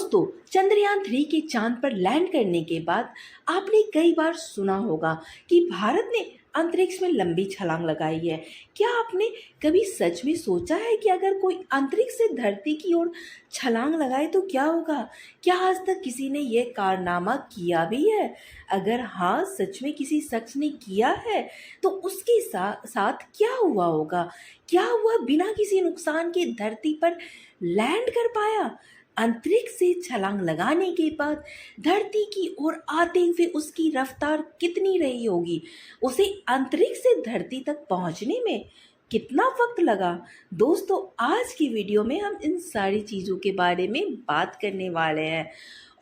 दोस्तों, चंद्रयान 3 के चांद पर लैंड करने के बाद आपने कई बार सुना होगा कि भारत ने अंतरिक्ष में लंबी छलांग लगाई है। क्या आपने कभी सच में सोचा है कि अगर कोई अंतरिक्ष से धरती की ओर छलांग लगाए तो क्या होगा? क्या आज तक किसी ने यह कारनामा किया भी है? अगर हाँ, सच में किसी शख्स ने किया है तो उसके साथ क्या हुआ होगा? क्या वह बिना किसी नुकसान के धरती पर लैंड कर पाया? अंतरिक्ष से छलांग लगाने के बाद धरती की ओर आते हुए उसकी रफ्तार कितनी रही होगी? उसे अंतरिक्ष से धरती तक पहुंचने में कितना वक्त लगा? दोस्तों, आज की वीडियो में हम इन सारी चीज़ों के बारे में बात करने वाले हैं।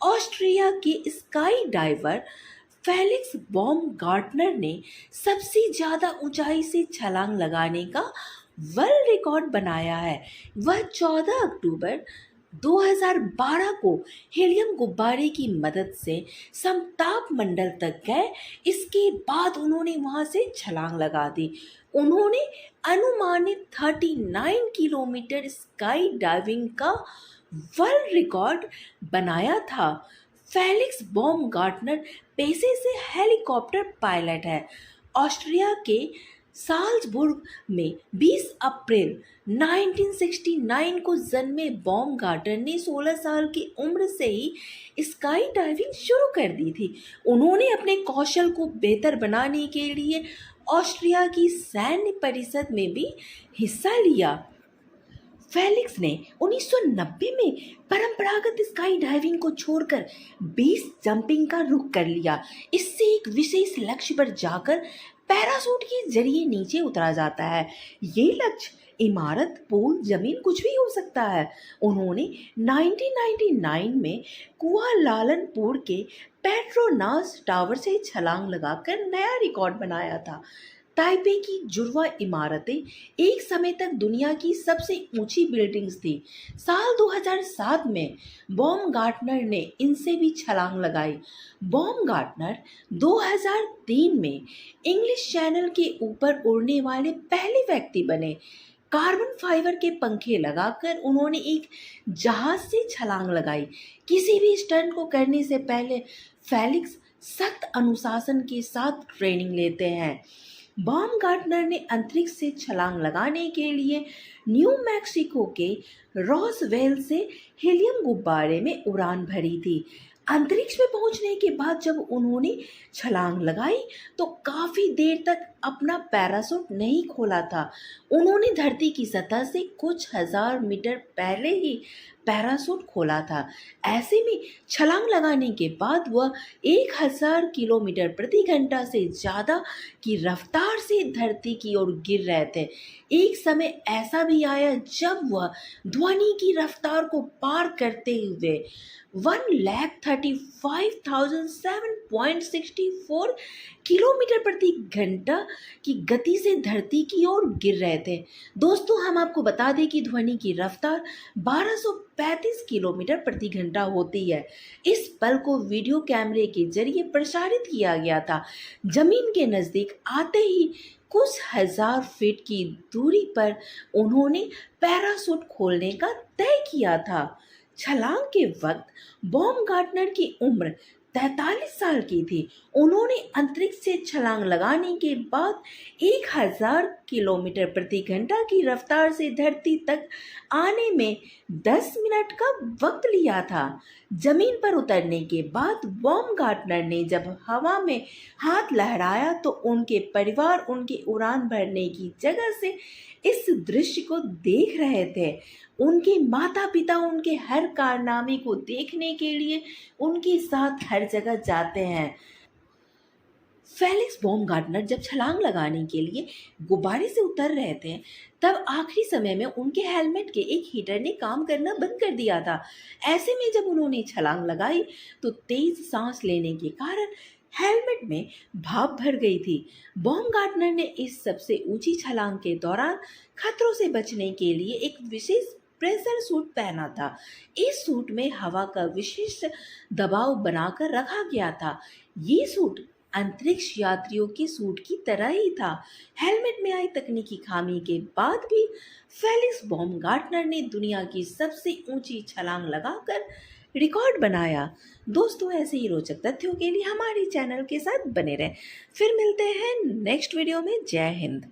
ऑस्ट्रिया के स्काई डाइवर फेलिक्स बॉमगार्टनर ने सबसे ज़्यादा ऊंचाई से छलांग लगाने का वर्ल्ड रिकॉर्ड बनाया है। वह 14 अक्टूबर 2012 को हीलियम गुब्बारे की मदद से समताप मंडल तक गए। इसके बाद उन्होंने वहां से छलांग लगा दी। उन्होंने अनुमानित 39 किलोमीटर स्काई डाइविंग का वर्ल्ड रिकॉर्ड बनाया था। फेलिक्स बॉमगार्टनर पेशे से हेलीकॉप्टर पायलट है। ऑस्ट्रिया के साल्जबुर्ग में 20 अप्रैल 1969 को जन्मे बॉमगार्टनर ने 16 साल की उम्र से ही स्काई डाइविंग शुरू कर दी थी। उन्होंने अपने कौशल को बेहतर बनाने के लिए ऑस्ट्रिया की सैन्य परिषद में भी हिस्सा लिया। फेलिक्स ने 1990 में परंपरागत स्काई डाइविंग को छोड़कर बेस जंपिंग का रुख कर लिया। इससे एक विशेष लक्ष्य पर जाकर पैराशूट के जरिए नीचे उतरा जाता है। ये लक्ष्य इमारत, पुल, जमीन कुछ भी हो सकता है। उन्होंने 1999 में कुआलालंपुर के पेट्रोनास टावर से छलांग लगाकर नया रिकॉर्ड बनाया था। ताइपे की जुड़वा इमारतें एक समय तक दुनिया की सबसे ऊंची बिल्डिंग्स थी। साल 2007 में बॉमगार्टनर ने इनसे भी छलांग लगाई। बॉमगार्टनर 2003 में इंग्लिश चैनल के ऊपर उड़ने वाले पहले व्यक्ति बने। कार्बन फाइबर के पंखे लगाकर उन्होंने एक जहाज से छलांग लगाई। किसी भी स्टंट को करने से पहले फेलिक्स सख्त अनुशासन के साथ ट्रेनिंग लेते हैं। बॉमगार्टनर ने अंतरिक्ष से छलांग लगाने के लिए न्यू मैक्सिको के रॉसवेल से हीलियम गुब्बारे में उड़ान भरी थी। अंतरिक्ष में पहुंचने के बाद जब उन्होंने छलांग लगाई तो काफ़ी देर तक अपना पैराशूट नहीं खोला था। उन्होंने धरती की सतह से कुछ हजार मीटर पहले ही पैराशूट खोला था। ऐसे में छलांग लगाने के बाद वह 1000 किलोमीटर प्रति घंटा से ज़्यादा की रफ्तार से धरती की ओर गिर रहे थे। एक समय ऐसा भी आया जब वह ध्वनि की रफ्तार को पार करते हुए 1,35,764 किलोमीटर प्रति घंटा की गति से धरती की ओर गिर रहे थे। दोस्तों, हम आपको बता दें कि ध्वनि की रफ्तार 1235 किलोमीटर प्रति घंटा होती है। इस पल को वीडियो कैमरे के जरिए प्रसारित किया गया था। जमीन के नज़दीक आते ही कुछ हजार फीट की दूरी पर उन्होंने पैराशूट खोलने का तय किया था। छलांग के वक्त बॉमगार्टनर की उम्र 43 साल की थी। उन्होंने अंतरिक्ष से छलांग लगाने के बाद 1000 किलोमीटर प्रति घंटा की रफ्तार से धरती तक आने में 10 मिनट का वक्त लिया था। जमीन पर उतरने के बाद बॉमगार्टनर ने जब हवा में हाथ लहराया तो उनके परिवार उनकी उड़ान भरने की जगह से इस दृश्य को देख रहे थे। उनके माता पिता उनके हर कारनामे को देखने के लिए उनके साथ हर जगह जाते हैं। फेलिक्स बॉमगार्टनर जब छलांग लगाने के लिए गुब्बारे से उतर रहे थे तब आखिरी समय में उनके हेलमेट के एक हीटर ने काम करना बंद कर दिया था। ऐसे में जब उन्होंने छलांग लगाई तो तेज सांस लेने के कारण हेलमेट में भाप भर गई थी। बॉमगार्टनर ने इस सबसे ऊंची छलांग के दौरान खतरों से बचने के लिए एक विशेष प्रेशर सूट पहना था। इस सूट में हवा का विशिष्ट दबाव बनाकर रखा गया था। ये सूट अंतरिक्ष यात्रियों के सूट की तरह ही था। हेलमेट में आई तकनीकी खामी के बाद भी फेलिक्स बॉमगार्टनर ने दुनिया की सबसे ऊंची छलांग लगाकर रिकॉर्ड बनाया। दोस्तों, ऐसे ही रोचक तथ्यों के लिए हमारे चैनल के साथ बने रहें। फिर मिलते हैं नेक्स्ट वीडियो में। जय हिंद।